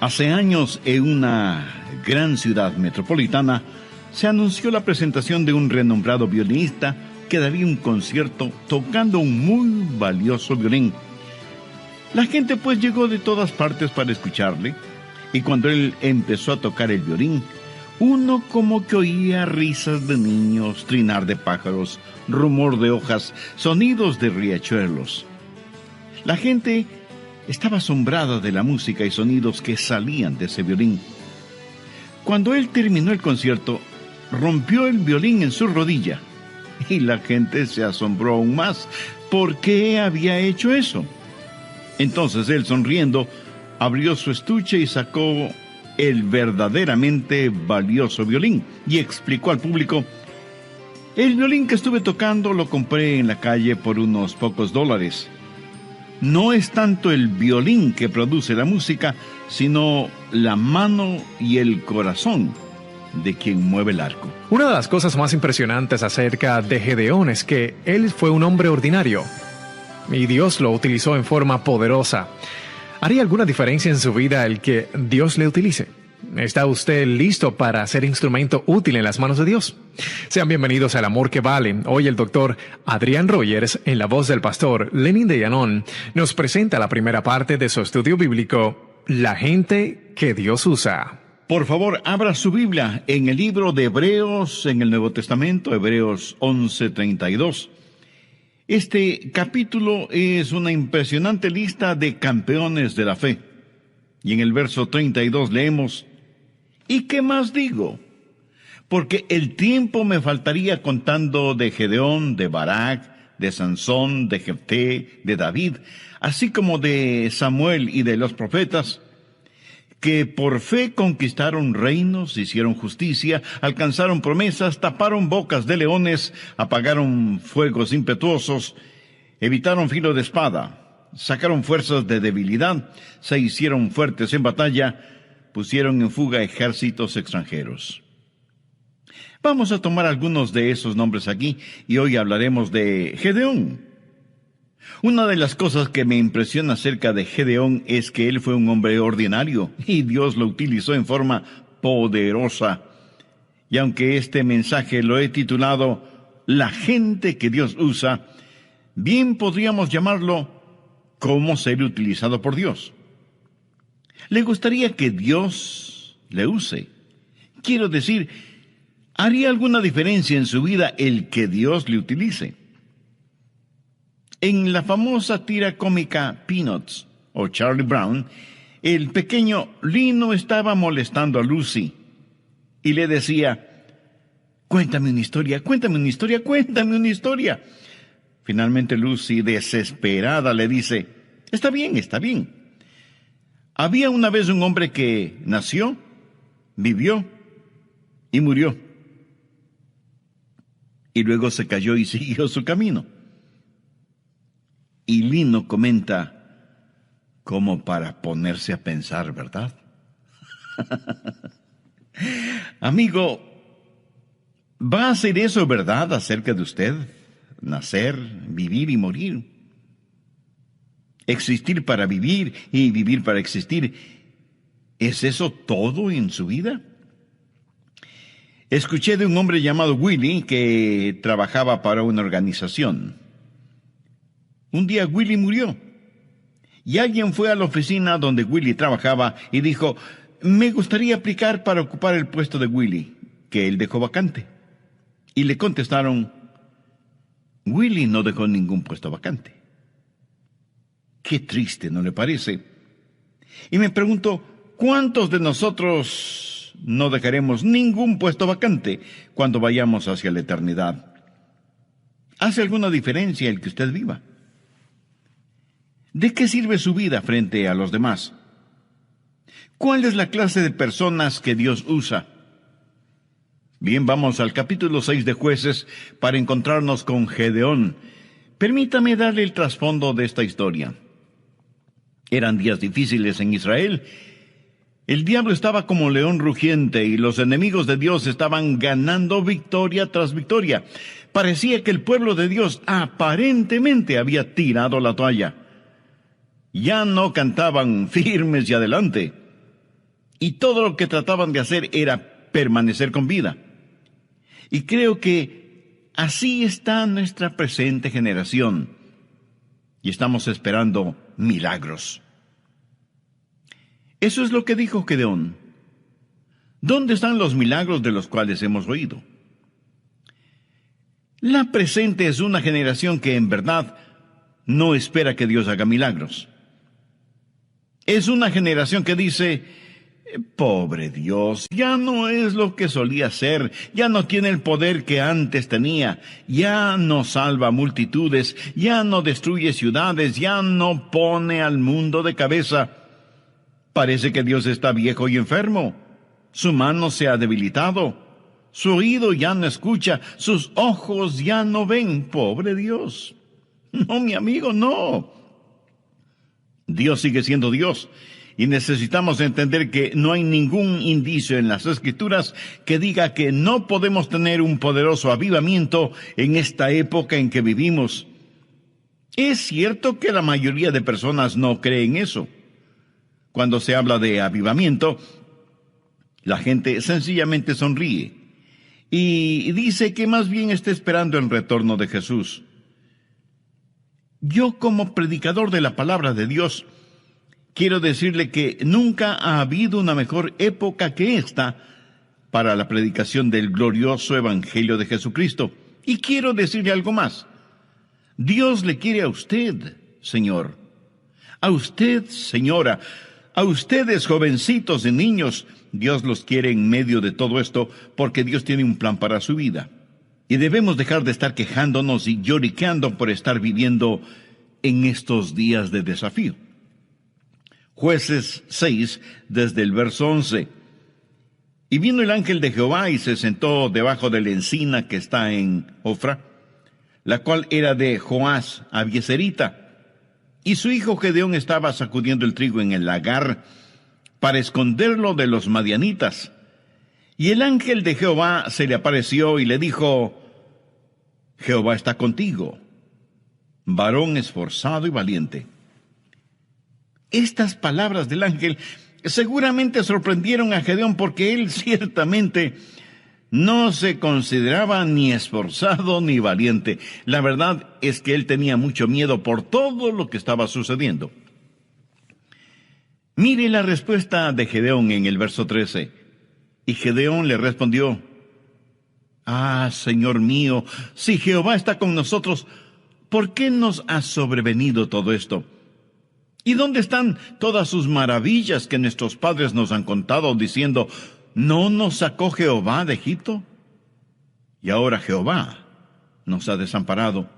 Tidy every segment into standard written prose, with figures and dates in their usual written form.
Hace años, en una gran ciudad metropolitana, se anunció la presentación de un renombrado violinista que daría un concierto tocando un muy valioso violín. La gente pues llegó de todas partes para escucharle, y cuando él empezó a tocar el violín, uno como que oía risas de niños, trinar de pájaros, rumor de hojas, sonidos de riachuelos. La gente estaba asombrada de la música y sonidos que salían de ese violín. Cuando él terminó el concierto, rompió el violín en su rodilla, y la gente se asombró aún más. ¿Por qué había hecho eso? Entonces él, sonriendo, abrió su estuche y sacó el verdaderamente valioso violín y explicó al público: el violín que estuve tocando lo compré en la calle por unos pocos dólares. No es tanto el violín que produce la música, sino la mano y el corazón de quien mueve el arco. Una de las cosas más impresionantes acerca de Gedeón es que él fue un hombre ordinario y Dios lo utilizó en forma poderosa. ¿Haría alguna diferencia en su vida el que Dios le utilice? ¿Está usted listo para ser instrumento útil en las manos de Dios? Sean bienvenidos al Amor que Vale. Hoy el doctor Adrián Rogers, en la voz del pastor Lenin de Llanón, nos presenta la primera parte de su estudio bíblico, La gente que Dios usa. Por favor, abra su Biblia en el libro de Hebreos, en el Nuevo Testamento, Hebreos 11:32. Este capítulo es una impresionante lista de campeones de la fe. Y en el verso 32 leemos: ¿y qué más digo? Porque el tiempo me faltaría contando de Gedeón, de Barak, de Sansón, de Jefté, de David, así como de Samuel y de los profetas, que por fe conquistaron reinos, hicieron justicia, alcanzaron promesas, taparon bocas de leones, apagaron fuegos impetuosos, evitaron filo de espada, sacaron fuerzas de debilidad, se hicieron fuertes en batalla, pusieron en fuga ejércitos extranjeros. Vamos a tomar algunos de esos nombres aquí, y hoy hablaremos de Gedeón. Una de las cosas que me impresiona acerca de Gedeón es que él fue un hombre ordinario, y Dios lo utilizó en forma poderosa. Y aunque este mensaje lo he titulado La gente que Dios usa, bien podríamos llamarlo ¿Cómo ser utilizado por Dios? ¿Le gustaría que Dios le use? Quiero decir, ¿haría alguna diferencia en su vida el que Dios le utilice? En la famosa tira cómica Peanuts, o Charlie Brown, el pequeño Lino estaba molestando a Lucy y le decía: cuéntame una historia, cuéntame una historia, cuéntame una historia. Finalmente Lucy, desesperada, le dice: está bien, está bien. Había una vez un hombre que nació, vivió y murió. Y luego se cayó y siguió su camino. Y Lino comenta, como para ponerse a pensar, ¿verdad? Amigo, ¿va a ser eso verdad acerca de usted? Nacer, vivir y morir. Existir para vivir y vivir para existir. ¿Es eso todo en su vida? Escuché de un hombre llamado Willy que trabajaba para una organización. Un día Willy murió y alguien fue a la oficina donde Willy trabajaba y dijo: me gustaría aplicar para ocupar el puesto de Willy, que él dejó vacante. Y le contestaron: Willy no dejó ningún puesto vacante. Qué triste, ¿no le parece? Y me pregunto, ¿cuántos de nosotros no dejaremos ningún puesto vacante cuando vayamos hacia la eternidad? ¿Hace alguna diferencia el que usted viva? ¿De qué sirve su vida frente a los demás? ¿Cuál es la clase de personas que Dios usa? Bien, vamos al capítulo 6 de Jueces para encontrarnos con Gedeón. Permítame darle el trasfondo de esta historia. Eran días difíciles en Israel. El diablo estaba como león rugiente y los enemigos de Dios estaban ganando victoria tras victoria. Parecía que el pueblo de Dios aparentemente había tirado la toalla. Ya no cantaban firmes y adelante. y todo lo que trataban de hacer era permanecer con vida. Y creo que así está nuestra presente generación, y estamos esperando milagros. Eso es lo que dijo Gedeón. ¿Dónde están los milagros de los cuales hemos oído? La presente es una generación que en verdad no espera que Dios haga milagros. Es una generación que dice: pobre Dios, ya no es lo que solía ser, ya no tiene el poder que antes tenía, ya no salva multitudes, ya no destruye ciudades, ya no pone al mundo de cabeza. Parece que Dios está viejo y enfermo, su mano se ha debilitado, su oído ya no escucha, sus ojos ya no ven. Pobre Dios. No, mi amigo, no. Dios sigue siendo Dios. Y necesitamos entender que no hay ningún indicio en las Escrituras que diga que no podemos tener un poderoso avivamiento en esta época en que vivimos. Es cierto que la mayoría de personas no creen eso. Cuando se habla de avivamiento, la gente sencillamente sonríe y dice que más bien está esperando el retorno de Jesús. Yo, como predicador de la palabra de Dios, quiero decirle que nunca ha habido una mejor época que esta para la predicación del glorioso Evangelio de Jesucristo. Y quiero decirle algo más. Dios le quiere a usted, señor, a usted, señora, a ustedes, jovencitos y niños. Dios los quiere en medio de todo esto porque Dios tiene un plan para su vida. Y debemos dejar de estar quejándonos y lloriqueando por estar viviendo en estos días de desafío. Jueces 6, desde el verso 11. Y vino el ángel de Jehová y se sentó debajo de la encina que está en Ofra, la cual era de Joás Abieserita. Y su hijo Gedeón estaba sacudiendo el trigo en el lagar para esconderlo de los madianitas. Y el ángel de Jehová se le apareció y le dijo: Jehová está contigo, varón esforzado y valiente. Estas palabras del ángel seguramente sorprendieron a Gedeón porque él ciertamente no se consideraba ni esforzado ni valiente. La verdad es que él tenía mucho miedo por todo lo que estaba sucediendo. Mire la respuesta de Gedeón en el verso 13. Y Gedeón le respondió: Ah, Señor mío, si Jehová está con nosotros, ¿por qué nos ha sobrevenido todo esto? ¿Y dónde están todas sus maravillas que nuestros padres nos han contado, diciendo: ¿no nos sacó Jehová de Egipto? Y ahora Jehová nos ha desamparado.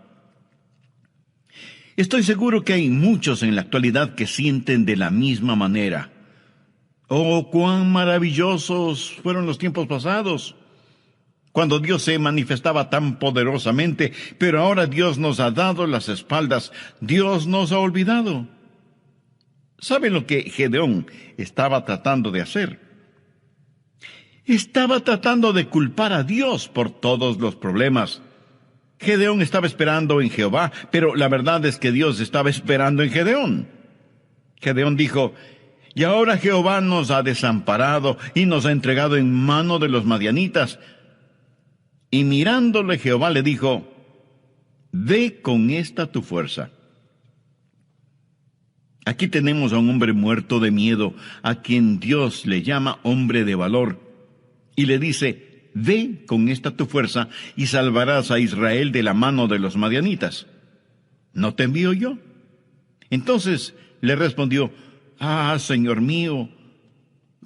Estoy seguro que hay muchos en la actualidad que sienten de la misma manera. Oh, cuán maravillosos fueron los tiempos pasados, cuando Dios se manifestaba tan poderosamente, pero ahora Dios nos ha dado las espaldas, Dios nos ha olvidado. ¿Saben lo que Gedeón estaba tratando de hacer? Estaba tratando de culpar a Dios por todos los problemas. Gedeón estaba esperando en Jehová, pero la verdad es que Dios estaba esperando en Gedeón. Gedeón dijo: y ahora Jehová nos ha desamparado y nos ha entregado en mano de los madianitas. Y mirándole Jehová le dijo: ve con esta tu fuerza. Aquí tenemos a un hombre muerto de miedo, a quien Dios le llama hombre de valor, y le dice: ve con esta tu fuerza y salvarás a Israel de la mano de los madianitas. ¿No te envío yo? Entonces le respondió: Ah, Señor mío,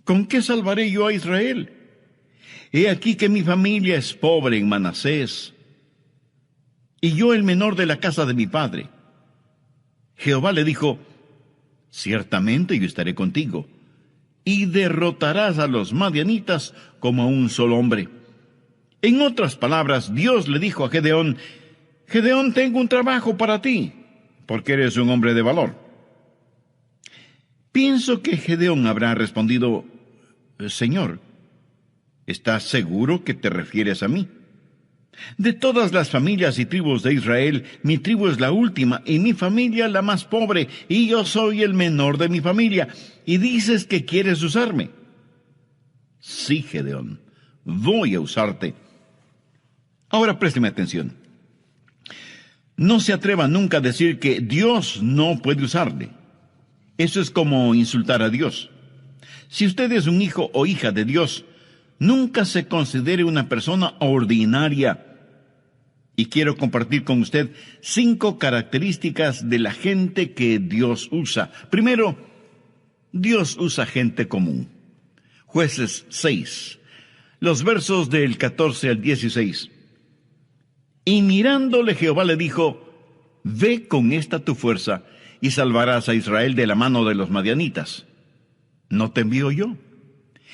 ¿con qué salvaré yo a Israel? He aquí que mi familia es pobre en Manasés, y yo el menor de la casa de mi padre. Jehová le dijo: ciertamente yo estaré contigo, y derrotarás a los madianitas como a un solo hombre. En otras palabras, Dios le dijo a Gedeón: Gedeón, tengo un trabajo para ti, porque eres un hombre de valor. Pienso que Gedeón habrá respondido: Señor, ¿estás seguro que te refieres a mí? De todas las familias y tribus de Israel, mi tribu es la última, y mi familia la más pobre, y yo soy el menor de mi familia, y dices que quieres usarme. Sí, Gedeón, voy a usarte. Ahora présteme atención. No se atreva nunca a decir que Dios no puede usarle. Eso es como insultar a Dios. Si usted es un hijo o hija de Dios, nunca se considere una persona ordinaria. Y quiero compartir con usted 5 características de la gente que Dios usa. Primero, Dios usa gente común. Jueces 6, los versos del 14 al 16. Y mirándole Jehová le dijo: ve con esta tu fuerza y salvarás a Israel de la mano de los madianitas. ¿No te envío yo?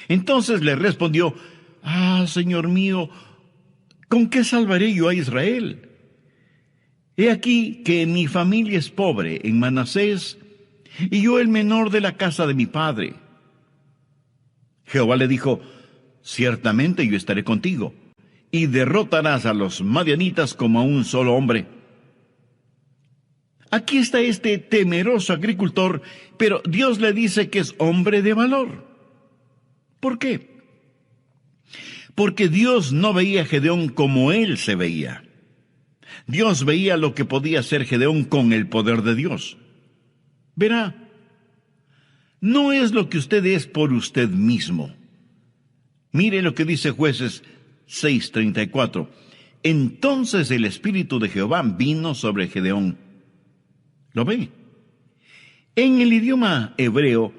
Entonces le respondió: Señor mío, ¿con qué salvaré yo a Israel? He aquí que mi familia es pobre en Manasés, y yo el menor de la casa de mi padre. Jehová le dijo: ciertamente yo estaré contigo, y derrotarás a los madianitas como a un solo hombre. Aquí está este temeroso agricultor, pero Dios le dice que es hombre de valor. ¿Por qué? Porque Dios no veía a Gedeón como él se veía. Dios veía lo que podía hacer Gedeón con el poder de Dios. Verá, no es lo que usted es por usted mismo. Mire lo que dice Jueces 6:34. Entonces el Espíritu de Jehová vino sobre Gedeón. ¿Lo ve? En el idioma hebreo,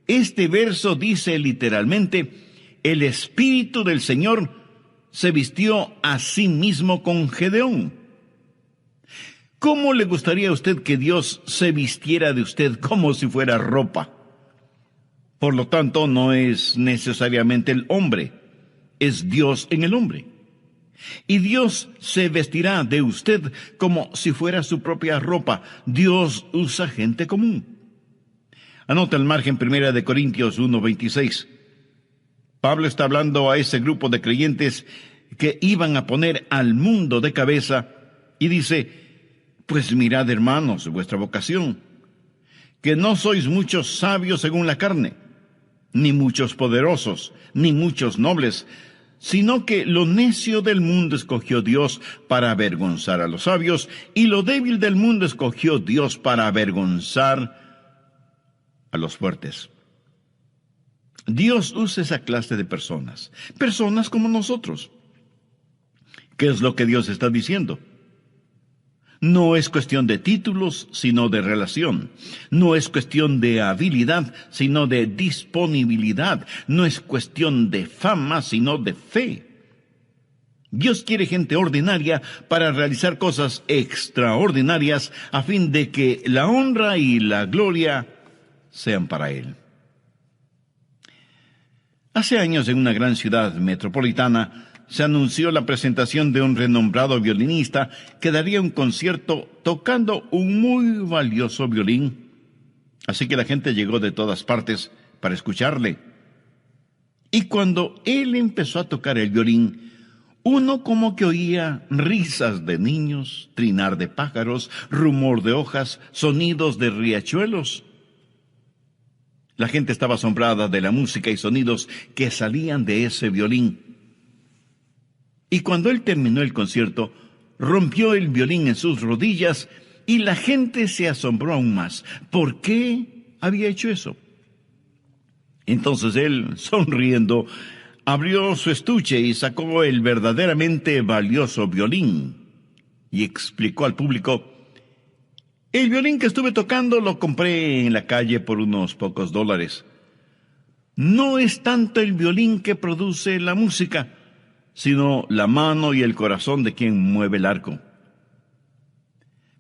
este verso dice literalmente: el Espíritu del Señor se vistió a sí mismo con Gedeón. ¿Cómo le gustaría a usted que Dios se vistiera de usted como si fuera ropa? Por lo tanto, no es necesariamente el hombre, es Dios en el hombre. Y Dios se vestirá de usted como si fuera su propia ropa. Dios usa gente común. Anota al margen 1 Corintios 1:26. Pablo está hablando a ese grupo de creyentes que iban a poner al mundo de cabeza y dice: pues mirad, hermanos, vuestra vocación, que no sois muchos sabios según la carne, ni muchos poderosos, ni muchos nobles, sino que lo necio del mundo escogió Dios para avergonzar a los sabios, y lo débil del mundo escogió Dios para avergonzar a los fuertes. Dios usa esa clase de personas como nosotros. ¿Qué es lo que Dios está diciendo? No es cuestión de títulos, sino de relación. No es cuestión de habilidad, sino de disponibilidad. No es cuestión de fama, sino de fe. Dios quiere gente ordinaria para realizar cosas extraordinarias a fin de que la honra y la gloria sean para Él. Hace años, en una gran ciudad metropolitana, se anunció la presentación de un renombrado violinista que daría un concierto tocando un muy valioso violín. Así que la gente llegó de todas partes para escucharle. Y cuando él empezó a tocar el violín, uno como que oía risas de niños, trinar de pájaros, rumor de hojas, sonidos de riachuelos. La gente estaba asombrada de la música y sonidos que salían de ese violín. Y cuando él terminó el concierto, rompió el violín en sus rodillas y la gente se asombró aún más. ¿Por qué había hecho eso? Entonces él, sonriendo, abrió su estuche y sacó el verdaderamente valioso violín y explicó al público: el violín que estuve tocando lo compré en la calle por unos pocos dólares. No es tanto el violín que produce la música, sino la mano y el corazón de quien mueve el arco.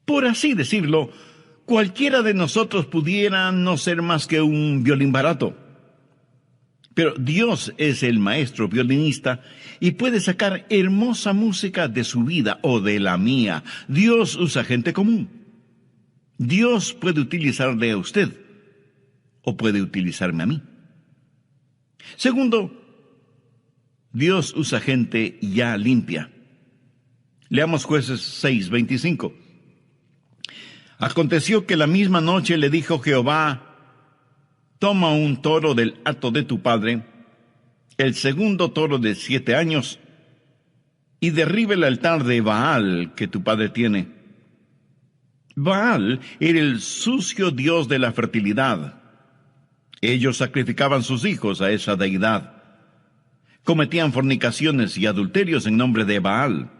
Por así decirlo, cualquiera de nosotros pudiera no ser más que un violín barato. Pero Dios es el maestro violinista y puede sacar hermosa música de su vida o de la mía. Dios usa gente común. Dios puede utilizarle a usted o puede utilizarme a mí. Segundo, Dios usa gente ya limpia. Leamos Jueces 6:25. Aconteció que la misma noche le dijo Jehová: toma un toro del hato de tu padre el segundo toro de 7 años y derriba el altar de Baal que tu padre tiene. Baal era el sucio dios de la fertilidad. Ellos sacrificaban sus hijos a esa deidad. Cometían fornicaciones y adulterios en nombre de Baal.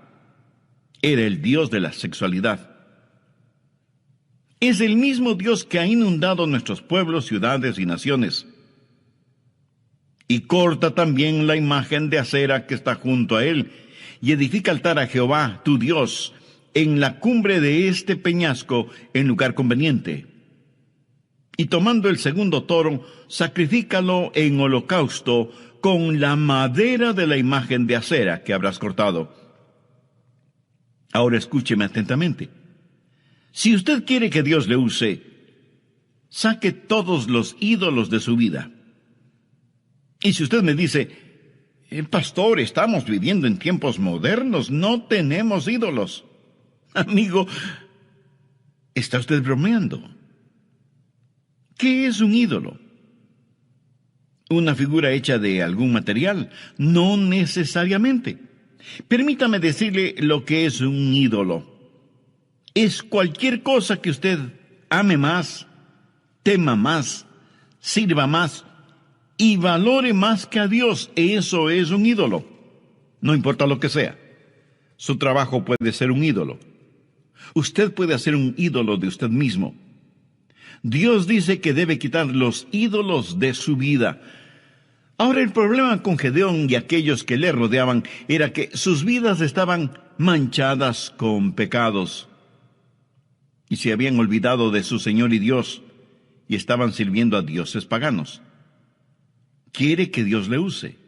Era el dios de la sexualidad. Es el mismo Dios que ha inundado nuestros pueblos, ciudades y naciones. Y corta también la imagen de acera que está junto a él, y edifica altar a Jehová, tu Dios, en la cumbre de este peñasco, en lugar conveniente. Y tomando el segundo toro, sacrifícalo en holocausto con la madera de la imagen de acera que habrás cortado. Ahora escúcheme atentamente. Si usted quiere que Dios le use, saque todos los ídolos de su vida. Y si usted me dice, pastor, estamos viviendo en tiempos modernos, no tenemos ídolos. Amigo, ¿está usted bromeando? ¿Qué es un ídolo? ¿Una figura hecha de algún material? No necesariamente. Permítame decirle lo que es un ídolo. Es cualquier cosa que usted ame más, tema más, sirva más y valore más que a Dios. Eso es un ídolo. No importa lo que sea. Su trabajo puede ser un ídolo. Usted puede hacer un ídolo de usted mismo. Dios dice que debe quitar los ídolos de su vida. Ahora, el problema con Gedeón y aquellos que le rodeaban era que sus vidas estaban manchadas con pecados. Y se habían olvidado de su Señor y Dios, y estaban sirviendo a dioses paganos. Quiere que Dios le use.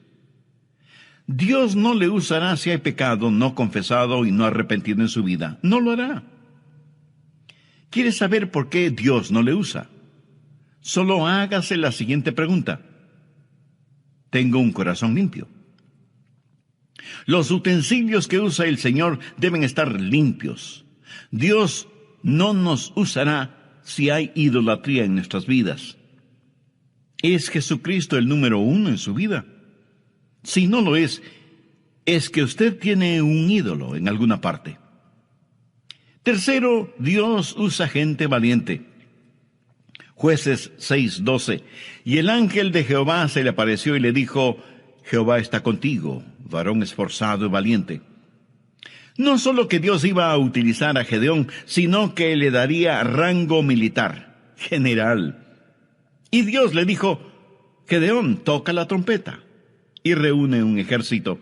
Dios no le usará si hay pecado no confesado y no arrepentido en su vida. No lo hará. ¿Quiere saber por qué Dios no le usa? Solo hágase la siguiente pregunta. ¿Tengo un corazón limpio? Los utensilios que usa el Señor deben estar limpios. Dios no nos usará si hay idolatría en nuestras vidas. ¿Es Jesucristo el número 1 en su vida? Si no lo es que usted tiene un ídolo en alguna parte. Tercero, Dios usa gente valiente. Jueces 6:12. Y el ángel de Jehová se le apareció y le dijo, Jehová está contigo, varón esforzado y valiente. No solo que Dios iba a utilizar a Gedeón, sino que le daría rango militar, general. Y Dios le dijo, Gedeón, toca la trompeta, y reúne un ejército.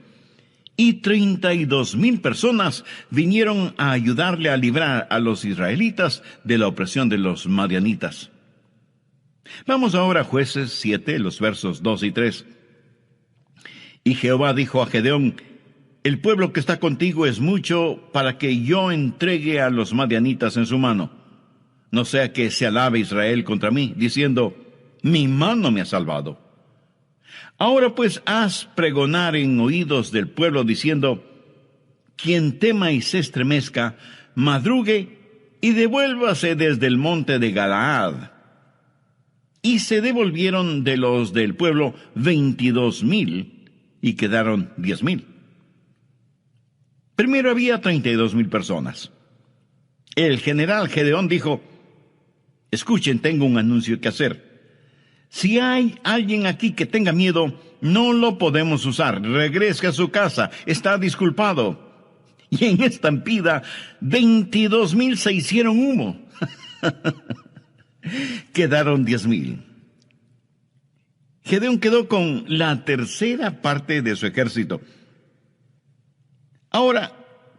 Y 32,000 personas vinieron a ayudarle a librar a los israelitas de la opresión de los madianitas. Vamos ahora a Jueces 7, los versos 2 y 3. Y Jehová dijo a Gedeón, el pueblo que está contigo es mucho para que yo entregue a los madianitas en su mano. No sea que se alabe Israel contra mí, diciendo, mi mano me ha salvado. Ahora pues haz pregonar en oídos del pueblo, diciendo, quien tema y se estremezca, madrugue y devuélvase desde el monte de Galaad. Y se devolvieron de los del pueblo 22,000 y quedaron 10,000. Primero había 32,000 personas. El general Gedeón dijo, escuchen, tengo un anuncio que hacer. Si hay alguien aquí que tenga miedo, no lo podemos usar. Regrese a su casa, está disculpado. Y en estampida, 22,000 se hicieron humo. Quedaron 10,000. Gedeón quedó con la tercera parte de su ejército. Ahora,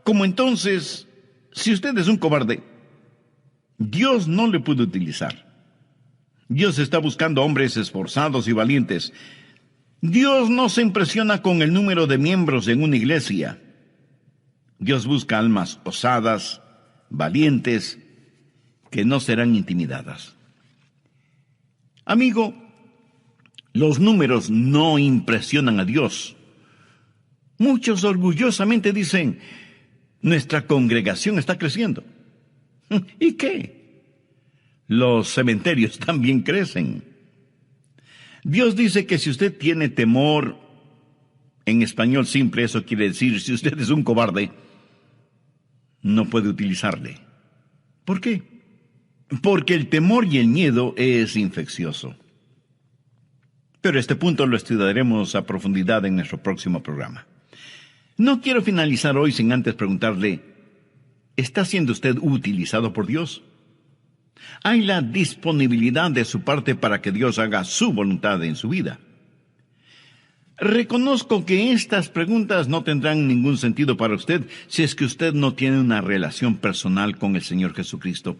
como entonces, si usted es un cobarde, Dios no le puede utilizar. Dios está buscando hombres esforzados y valientes. Dios no se impresiona con el número de miembros en una iglesia. Dios busca almas osadas, valientes, que no serán intimidadas. Amigo, los números no impresionan a Dios. Muchos orgullosamente dicen, nuestra congregación está creciendo. ¿Y qué? Los cementerios también crecen. Dios dice que si usted tiene temor En español simple eso quiere decir, si usted es un cobarde, no puede utilizarle. ¿Por qué? Porque el temor y el miedo es infeccioso. Pero este punto lo estudiaremos a profundidad en nuestro próximo programa. No quiero finalizar hoy sin antes preguntarle, ¿está siendo usted utilizado por Dios? ¿Hay la disponibilidad de su parte para que Dios haga su voluntad en su vida? Reconozco que estas preguntas no tendrán ningún sentido para usted si es que usted no tiene una relación personal con el Señor Jesucristo.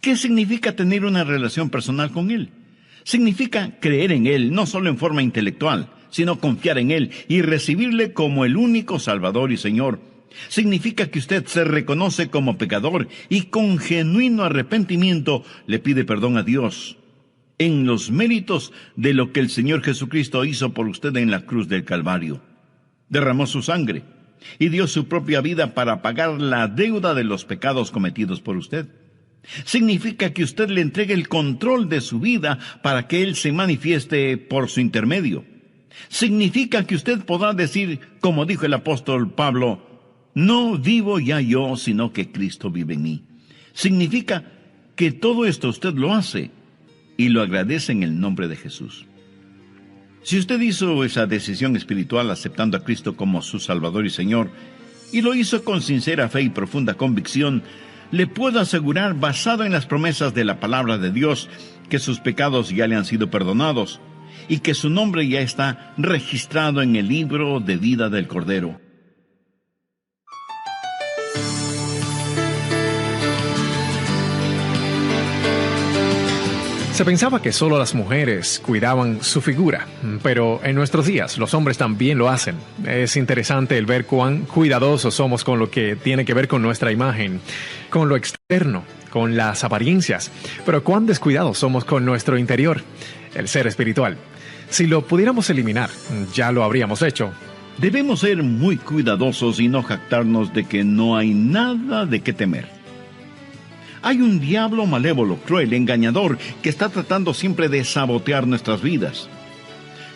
¿Qué significa tener una relación personal con Él? Significa creer en Él, no solo en forma intelectual, sino confiar en Él y recibirle como el único Salvador y Señor. Significa que usted se reconoce como pecador y con genuino arrepentimiento le pide perdón a Dios en los méritos de lo que el Señor Jesucristo hizo por usted en la cruz del Calvario. Derramó su sangre y dio su propia vida para pagar la deuda de los pecados cometidos por usted. Significa que usted le entregue el control de su vida para que Él se manifieste por su intermedio. Significa que usted podrá decir, como dijo el apóstol Pablo, no vivo ya yo, sino que Cristo vive en mí. Significa que todo esto usted lo hace y lo agradece en el nombre de Jesús. Si usted hizo esa decisión espiritual aceptando a Cristo como su Salvador y Señor, y lo hizo con sincera fe y profunda convicción, le puedo asegurar, basado en las promesas de la palabra de Dios, que sus pecados ya le han sido perdonados y que su nombre ya está registrado en el libro de vida del Cordero. Se pensaba que solo las mujeres cuidaban su figura, pero en nuestros días los hombres también lo hacen. Es interesante el ver cuán cuidadosos somos con lo que tiene que ver con nuestra imagen, con lo externo, con las apariencias, pero cuán descuidados somos con nuestro interior, el ser espiritual. Si lo pudiéramos eliminar, ya lo habríamos hecho. Debemos ser muy cuidadosos y no jactarnos de que no hay nada de qué temer. Hay un diablo malévolo, cruel, engañador, que está tratando siempre de sabotear nuestras vidas.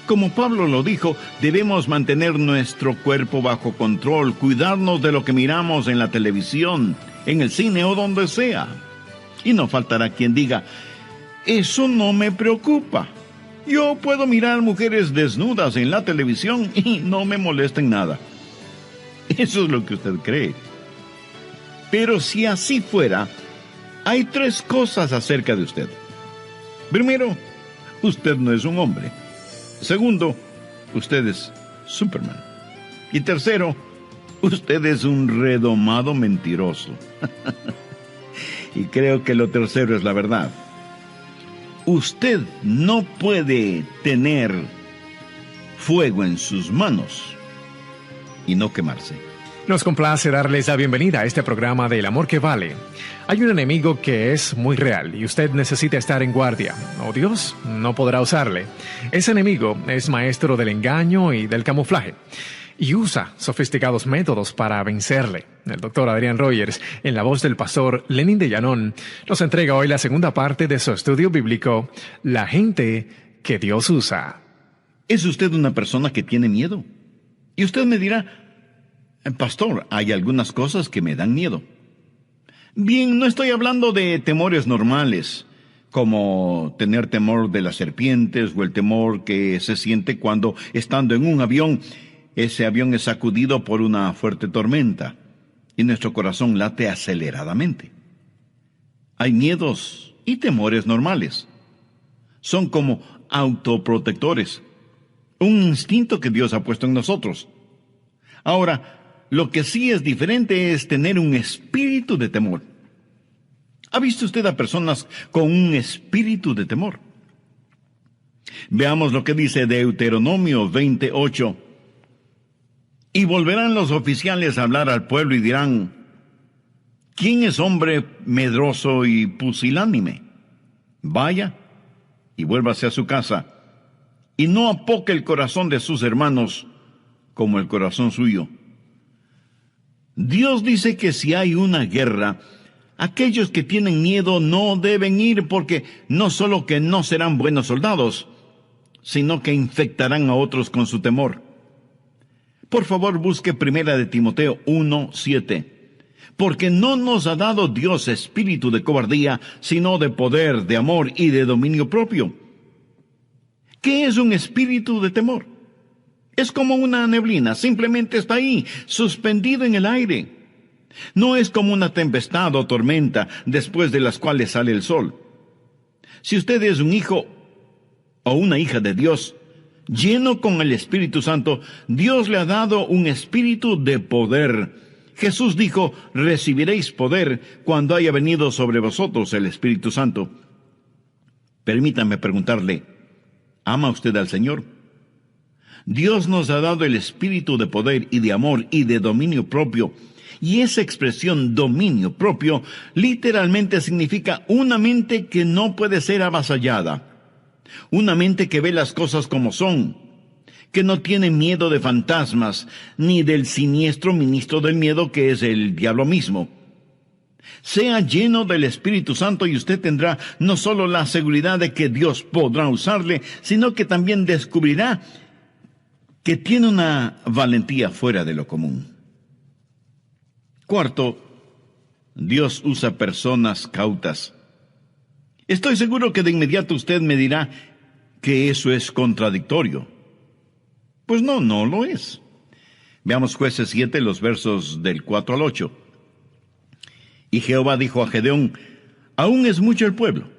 Como Pablo lo dijo, debemos mantener nuestro cuerpo bajo control, cuidarnos de lo que miramos en la televisión, en el cine o donde sea. Y no faltará quien diga, eso no me preocupa. Yo puedo mirar mujeres desnudas en la televisión y no me molesta en nada. Eso es lo que usted cree. Pero si así fuera, hay 3 cosas acerca de usted. Primero, usted no es un hombre. Segundo, usted es Superman. Y tercero, usted es un redomado mentiroso. Y creo que lo tercero es la verdad. Usted no puede tener fuego en sus manos y no quemarse. Nos complace darles la bienvenida a este programa del amor que vale. Hay un enemigo que es muy real y usted necesita estar en guardia, o Dios no podrá usarle. Ese enemigo es maestro del engaño y del camuflaje y usa sofisticados métodos para vencerle. El doctor Adrián Rogers, en la voz del pastor Lenin de Llanón, nos entrega hoy la segunda parte de su estudio bíblico, La gente que Dios usa. ¿Es usted una persona que tiene miedo? Y usted me dirá, pastor, hay algunas cosas que me dan miedo. Bien, no estoy hablando de temores normales, como tener temor de las serpientes o el temor que se siente cuando, estando en un avión, ese avión es sacudido por una fuerte tormenta y nuestro corazón late aceleradamente. Hay miedos y temores normales. Son como autoprotectores, un instinto que Dios ha puesto en nosotros. Ahora, lo que sí es diferente es tener un espíritu de temor. ¿Ha visto usted a personas con un espíritu de temor? Veamos lo que dice Deuteronomio 28. Y volverán los oficiales a hablar al pueblo y dirán, ¿quién es hombre medroso y pusilánime? Vaya y vuélvase a su casa, y no apoque el corazón de sus hermanos como el corazón suyo. Dios dice que si hay una guerra, aquellos que tienen miedo no deben ir, porque no solo que no serán buenos soldados, sino que infectarán a otros con su temor. Por favor, busque 1 de Timoteo 1:7. Porque no nos ha dado Dios espíritu de cobardía, sino de poder, de amor y de dominio propio. ¿Qué es un espíritu de temor? Es como una neblina, simplemente está ahí, suspendido en el aire. No es como una tempestad o tormenta después de las cuales sale el sol. Si usted es un hijo o una hija de Dios, lleno con el Espíritu Santo, Dios le ha dado un espíritu de poder. Jesús dijo, recibiréis poder cuando haya venido sobre vosotros el Espíritu Santo. Permítame preguntarle, ¿ama usted al Señor? Dios nos ha dado el espíritu de poder y de amor y de dominio propio. Y esa expresión dominio propio literalmente significa una mente que no puede ser avasallada. Una mente que ve las cosas como son, que no tiene miedo de fantasmas, ni del siniestro ministro del miedo que es el diablo mismo. Sea lleno del Espíritu Santo y usted tendrá no solo la seguridad de que Dios podrá usarle, sino que también descubrirá que tiene una valentía fuera de lo común. Cuarto, Dios usa personas cautas. Estoy seguro que de inmediato usted me dirá que eso es contradictorio. Pues no lo es. Veamos Jueces 7, los versos del 4 al 8. Y Jehová dijo a Gedeón, aún es mucho el pueblo,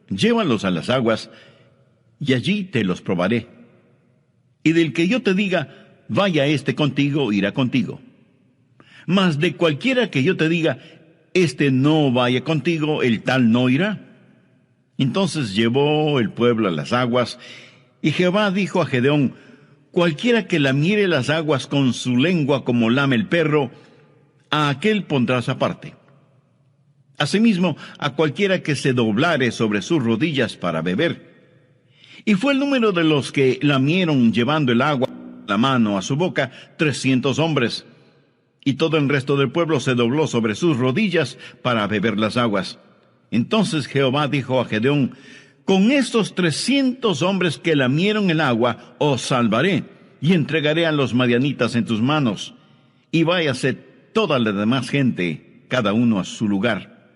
llévalos a las aguas, y allí te los probaré. Y del que yo te diga, vaya este contigo, irá contigo. Mas de cualquiera que yo te diga, este no vaya contigo, el tal no irá. Entonces llevó el pueblo a las aguas, y Jehová dijo a Gedeón, cualquiera que lamiere las aguas con su lengua como lame el perro, a aquel pondrás aparte. Asimismo, a cualquiera que se doblare sobre sus rodillas para beber. Y fue el número de los que lamieron llevando el agua la mano a su boca, 300 hombres. Y todo el resto del pueblo se dobló sobre sus rodillas para beber las aguas. Entonces Jehová dijo a Gedeón, con estos 300 hombres que lamieron el agua, os salvaré, y entregaré a los madianitas en tus manos. Y váyase toda la demás gente, cada uno a su lugar.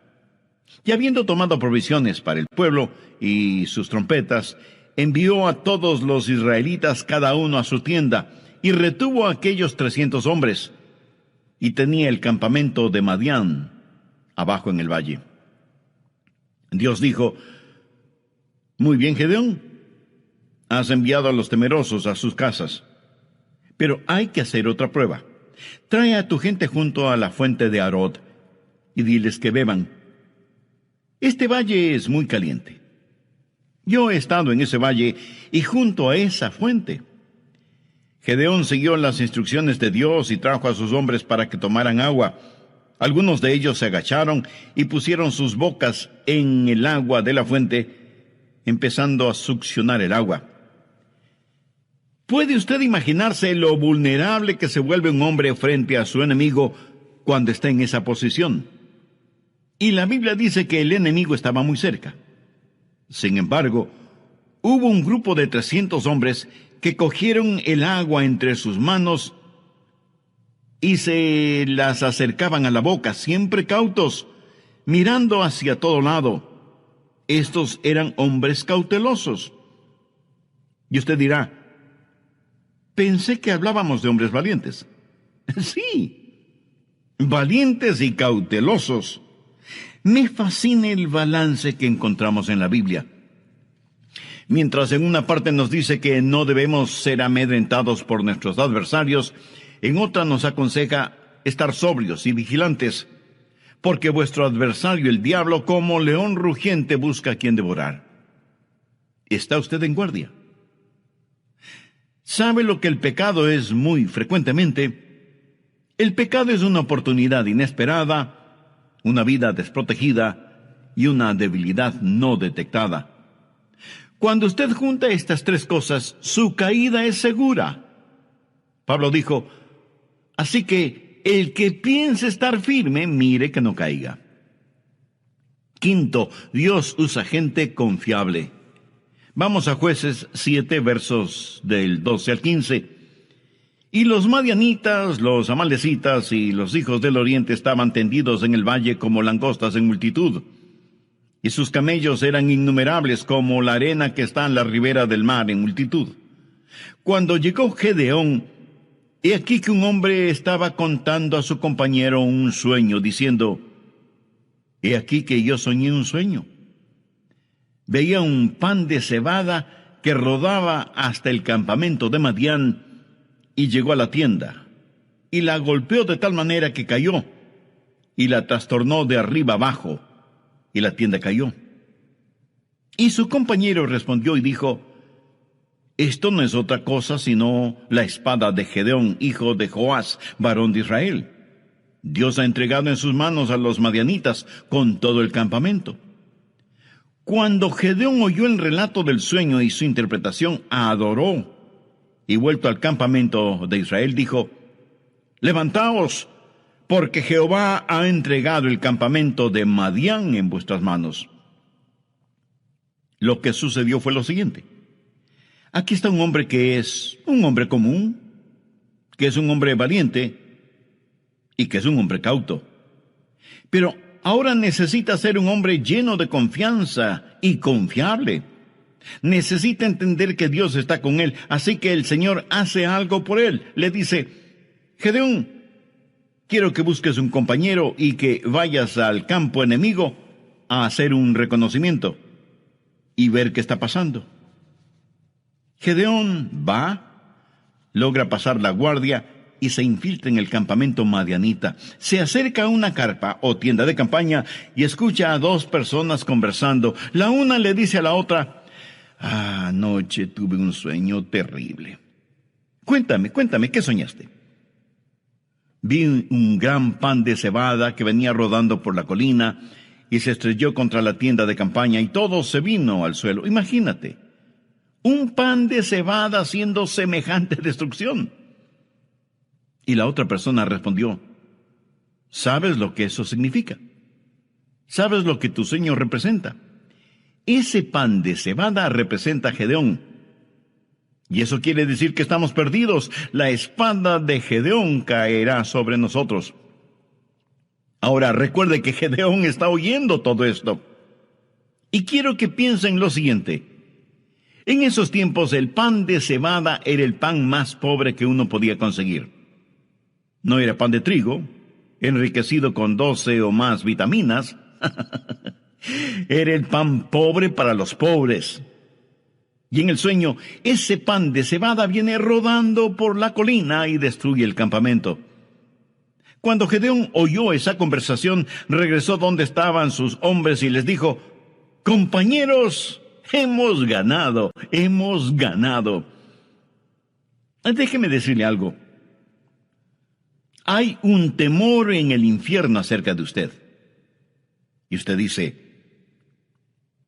Y habiendo tomado provisiones para el pueblo y sus trompetas, envió a todos los israelitas cada uno a su tienda, y retuvo a aquellos 300 hombres, y tenía el campamento de Madián abajo en el valle. Dios dijo, muy bien, Gedeón, has enviado a los temerosos a sus casas, pero hay que hacer otra prueba. Trae a tu gente junto a la fuente de Arod, y diles que beban. Este valle es muy caliente. Yo he estado en ese valle y junto a esa fuente. Gedeón siguió las instrucciones de Dios y trajo a sus hombres para que tomaran agua. Algunos de ellos se agacharon y pusieron sus bocas en el agua de la fuente, empezando a succionar el agua. ¿Puede usted imaginarse lo vulnerable que se vuelve un hombre frente a su enemigo cuando está en esa posición? Y la Biblia dice que el enemigo estaba muy cerca. Sin embargo, hubo un grupo de 300 hombres que cogieron el agua entre sus manos y se las acercaban a la boca, siempre cautos, mirando hacia todo lado. Estos eran hombres cautelosos. Y usted dirá, pensé que hablábamos de hombres valientes. Sí, valientes y cautelosos. Me fascina el balance que encontramos en la Biblia. Mientras en una parte nos dice que no debemos ser amedrentados por nuestros adversarios, en otra nos aconseja estar sobrios y vigilantes, porque vuestro adversario, el diablo, como león rugiente, busca a quien devorar. ¿Está usted en guardia? ¿Sabe lo que el pecado es muy frecuentemente? El pecado es una oportunidad inesperada, una vida desprotegida y una debilidad no detectada. Cuando usted junta estas tres cosas, su caída es segura. Pablo dijo, así que el que piense estar firme, mire que no caiga. Quinto, Dios usa gente confiable. Vamos a Jueces 7, versos del 12 al 15. Y los madianitas, los amalecitas y los hijos del oriente estaban tendidos en el valle como langostas en multitud, y sus camellos eran innumerables como la arena que está en la ribera del mar en multitud. Cuando llegó Gedeón, he aquí que un hombre estaba contando a su compañero un sueño, diciendo: he aquí que yo soñé un sueño. Veía un pan de cebada que rodaba hasta el campamento de Madián, y llegó a la tienda, y la golpeó de tal manera que cayó, y la trastornó de arriba abajo, y la tienda cayó. Y su compañero respondió y dijo: esto no es otra cosa sino la espada de Gedeón, hijo de Joás, varón de Israel. Dios ha entregado en sus manos a los madianitas con todo el campamento. Cuando Gedeón oyó el relato del sueño y su interpretación, adoró, y vuelto al campamento de Israel dijo: levantaos, porque Jehová ha entregado el campamento de Madián en vuestras manos. Lo que sucedió fue lo siguiente. Aquí está un hombre que es un hombre común, que es un hombre valiente y que es un hombre cauto. Pero ahora necesita ser un hombre lleno de confianza y confiable. Necesita entender que Dios está con él, así que el Señor hace algo por él. Le dice: Gedeón, quiero que busques un compañero y que vayas al campo enemigo a hacer un reconocimiento y ver qué está pasando. Gedeón va, logra pasar la guardia y se infiltra en el campamento madianita. Se acerca a una carpa o tienda de campaña y escucha a dos personas conversando. La una le dice a la otra: anoche tuve un sueño terrible. Cuéntame, ¿qué soñaste? Vi un gran pan de cebada que venía rodando por la colina y se estrelló contra la tienda de campaña y todo se vino al suelo. Imagínate, un pan de cebada haciendo semejante destrucción. Y la otra persona respondió: ¿sabes lo que eso significa? ¿Sabes lo que tu sueño representa? Ese pan de cebada representa a Gedeón. Y eso quiere decir que estamos perdidos. La espada de Gedeón caerá sobre nosotros. Ahora recuerde que Gedeón está oyendo todo esto. Y quiero que piensen lo siguiente. En esos tiempos el pan de cebada era el pan más pobre que uno podía conseguir. No era pan de trigo, enriquecido con 12 o más vitaminas. Era el pan pobre para los pobres. Y en el sueño, ese pan de cebada viene rodando por la colina y destruye el campamento. Cuando Gedeón oyó esa conversación, regresó donde estaban sus hombres y les dijo: compañeros, hemos ganado. Déjeme decirle algo. Hay un temor en el infierno acerca de usted. Y usted dice: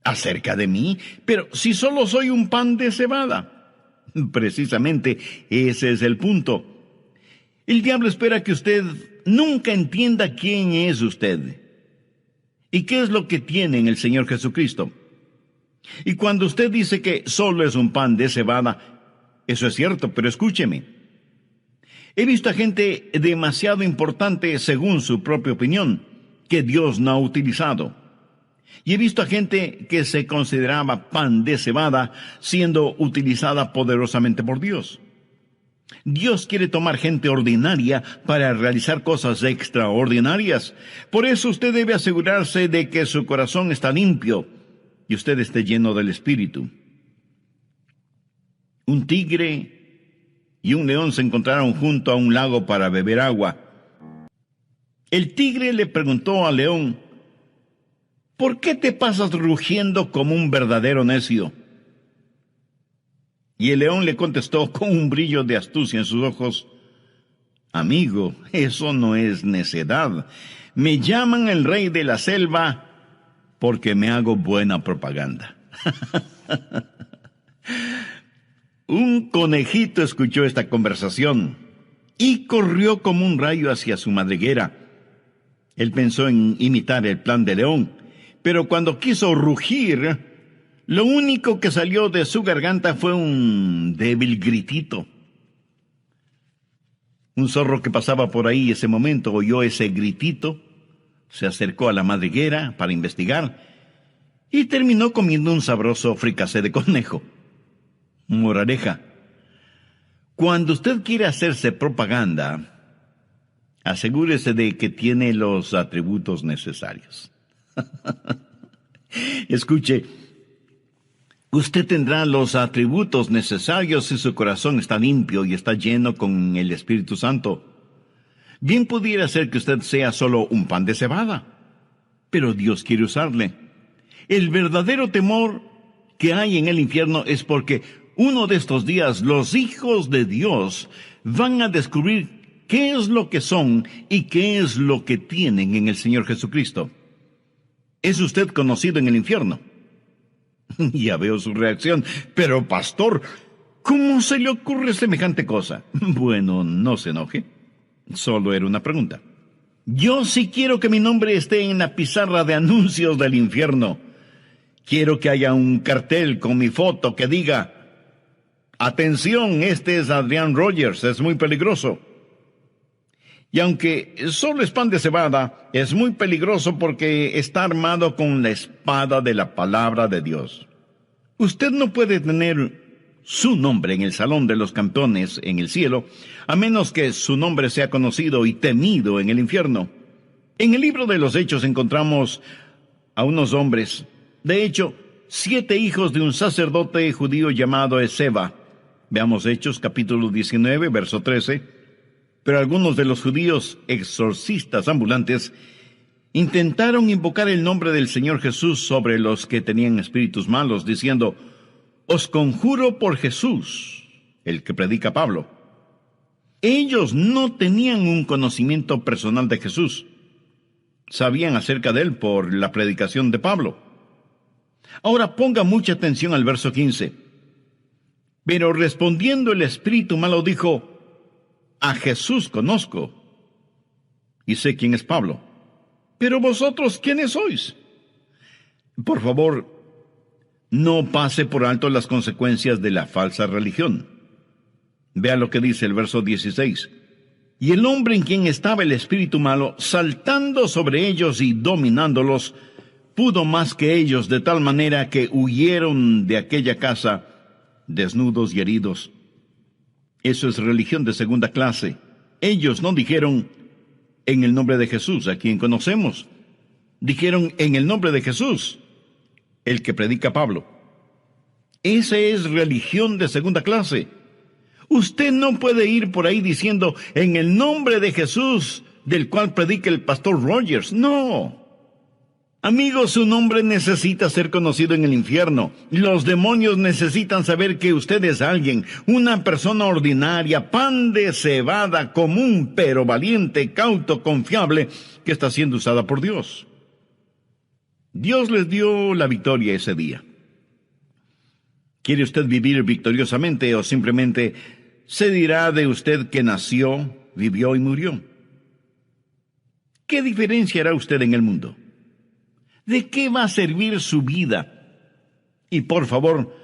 ¿acerca de mí? Pero si solo soy un pan de cebada. Precisamente ese es el punto. El diablo espera que usted nunca entienda quién es usted y qué es lo que tiene en el Señor Jesucristo. Y cuando usted dice que solo es un pan de cebada, eso es cierto, pero escúcheme. He visto a gente demasiado importante según su propia opinión, que Dios no ha utilizado. Y he visto a gente que se consideraba pan de cebada siendo utilizada poderosamente por Dios. Dios quiere tomar gente ordinaria para realizar cosas extraordinarias. Por eso usted debe asegurarse de que su corazón está limpio y usted esté lleno del Espíritu. Un tigre y un león se encontraron junto a un lago para beber agua. El tigre le preguntó al león: ¿por qué te pasas rugiendo como un verdadero necio? Y el león le contestó con un brillo de astucia en sus ojos: amigo, eso no es necedad. Me llaman el rey de la selva porque me hago buena propaganda. Un conejito escuchó esta conversación y corrió como un rayo hacia su madriguera. Él pensó en imitar el plan del león, pero cuando quiso rugir, lo único que salió de su garganta fue un débil gritito. Un zorro que pasaba por ahí ese momento oyó ese gritito, se acercó a la madriguera para investigar y terminó comiendo un sabroso fricasé de conejo. Moraleja: cuando usted quiere hacerse propaganda, asegúrese de que tiene los atributos necesarios. Escuche, usted tendrá los atributos necesarios si su corazón está limpio y está lleno con el Espíritu Santo. Bien pudiera ser que usted sea solo un pan de cebada, pero Dios quiere usarle. El verdadero temor que hay en el infierno es porque uno de estos días los hijos de Dios van a descubrir qué es lo que son y qué es lo que tienen en el Señor Jesucristo. ¿Es usted conocido en el infierno? Ya veo su reacción. Pero, pastor, ¿cómo se le ocurre semejante cosa? Bueno, no se enoje. Solo era una pregunta. Yo sí quiero que mi nombre esté en la pizarra de anuncios del infierno. Quiero que haya un cartel con mi foto que diga: atención, este es Adrian Rogers, es muy peligroso. Y aunque solo es pan de cebada, es muy peligroso porque está armado con la espada de la palabra de Dios. Usted no puede tener su nombre en el salón de los campeones en el cielo, a menos que su nombre sea conocido y temido en el infierno. En el libro de los Hechos encontramos a unos hombres, de hecho, 7 hijos de un sacerdote judío llamado Esceva. Veamos Hechos capítulo 19, verso 13. Pero algunos de los judíos exorcistas ambulantes intentaron invocar el nombre del Señor Jesús sobre los que tenían espíritus malos, diciendo: os conjuro por Jesús, el que predica Pablo. Ellos no tenían un conocimiento personal de Jesús. Sabían acerca de él por la predicación de Pablo. Ahora ponga mucha atención al verso 15. Pero respondiendo el espíritu malo dijo: a Jesús conozco, y sé quién es Pablo. Pero vosotros, ¿quiénes sois? Por favor, no pase por alto las consecuencias de la falsa religión. Vea lo que dice el verso 16. Y el hombre en quien estaba el espíritu malo, saltando sobre ellos y dominándolos, pudo más que ellos, de tal manera que huyeron de aquella casa desnudos y heridos. Eso es religión de segunda clase. Ellos no dijeron: en el nombre de Jesús, a quien conocemos. Dijeron: en el nombre de Jesús, el que predica Pablo. Esa es religión de segunda clase. Usted no puede ir por ahí diciendo: en el nombre de Jesús, del cual predica el pastor Rogers. No. Amigos, su nombre necesita ser conocido en el infierno. Los demonios necesitan saber que usted es alguien, una persona ordinaria, pan de cebada, común, pero valiente, cauto, confiable, que está siendo usada por Dios. Dios les dio la victoria ese día. ¿Quiere usted vivir victoriosamente o simplemente se dirá de usted que nació, vivió y murió? ¿Qué diferencia hará usted en el mundo? ¿De qué va a servir su vida? Y por favor,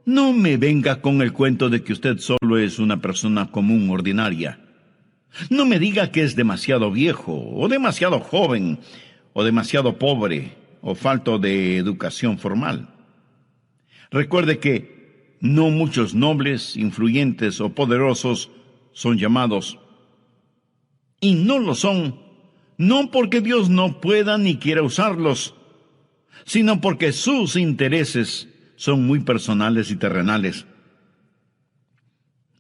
no me venga con el cuento de que usted solo es una persona común, ordinaria. No me diga que es demasiado viejo, o demasiado joven, o demasiado pobre, o falto de educación formal. Recuerde que no muchos nobles, influyentes o poderosos son llamados. Y no lo son, no porque Dios no pueda ni quiera usarlos, sino porque sus intereses son muy personales y terrenales.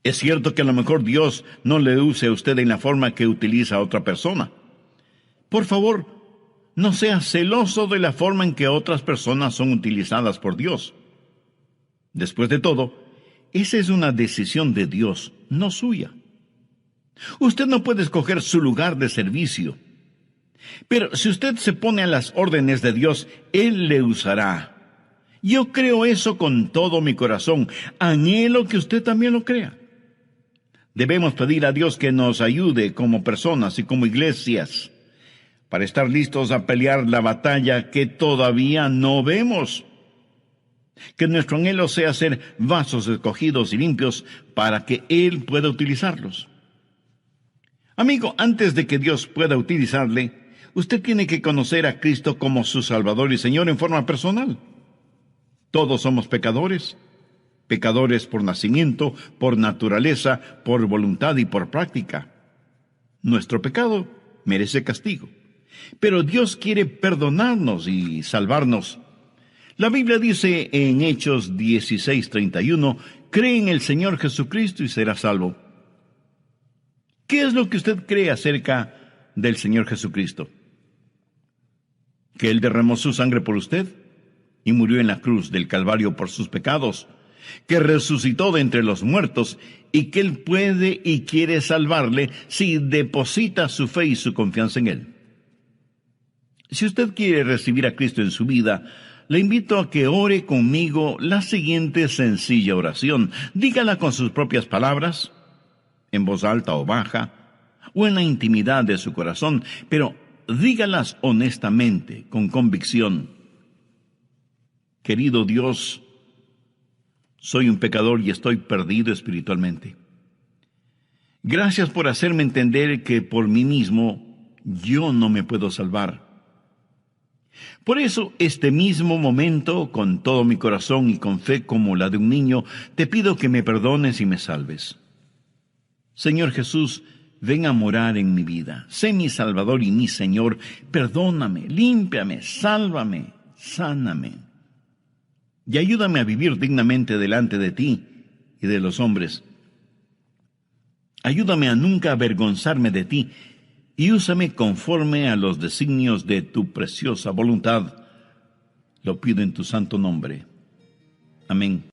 Es cierto que a lo mejor Dios no le use a usted en la forma que utiliza a otra persona. Por favor, no sea celoso de la forma en que otras personas son utilizadas por Dios. Después de todo, esa es una decisión de Dios, no suya. Usted no puede escoger su lugar de servicio. Pero si usted se pone a las órdenes de Dios, Él le usará. Yo creo eso con todo mi corazón. Anhelo que usted también lo crea. Debemos pedir a Dios que nos ayude como personas y como iglesias para estar listos a pelear la batalla que todavía no vemos. Que nuestro anhelo sea ser vasos escogidos y limpios para que Él pueda utilizarlos. Amigo, antes de que Dios pueda utilizarle, usted tiene que conocer a Cristo como su Salvador y Señor en forma personal. Todos somos pecadores. Pecadores por nacimiento, por naturaleza, por voluntad y por práctica. Nuestro pecado merece castigo, pero Dios quiere perdonarnos y salvarnos. La Biblia dice en Hechos 16:31, cree en el Señor Jesucristo y serás salvo. ¿Qué es lo que usted cree acerca del Señor Jesucristo? ¿Que Él derramó su sangre por usted y murió en la cruz del Calvario por sus pecados? ¿Que resucitó de entre los muertos y que Él puede y quiere salvarle si deposita su fe y su confianza en Él? Si usted quiere recibir a Cristo en su vida, le invito a que ore conmigo la siguiente sencilla oración. Dígala con sus propias palabras, en voz alta o baja, o en la intimidad de su corazón, pero dígalas honestamente, con convicción. Querido Dios, soy un pecador y estoy perdido espiritualmente. Gracias por hacerme entender que por mí mismo yo no me puedo salvar. Por eso, este mismo momento, con todo mi corazón y con fe como la de un niño, te pido que me perdones y me salves. Señor Jesús, ven a morar en mi vida. Sé mi Salvador y mi Señor. Perdóname, límpiame, sálvame, sáname. Y ayúdame a vivir dignamente delante de ti y de los hombres. Ayúdame a nunca avergonzarme de ti y úsame conforme a los designios de tu preciosa voluntad. Lo pido en tu santo nombre. Amén.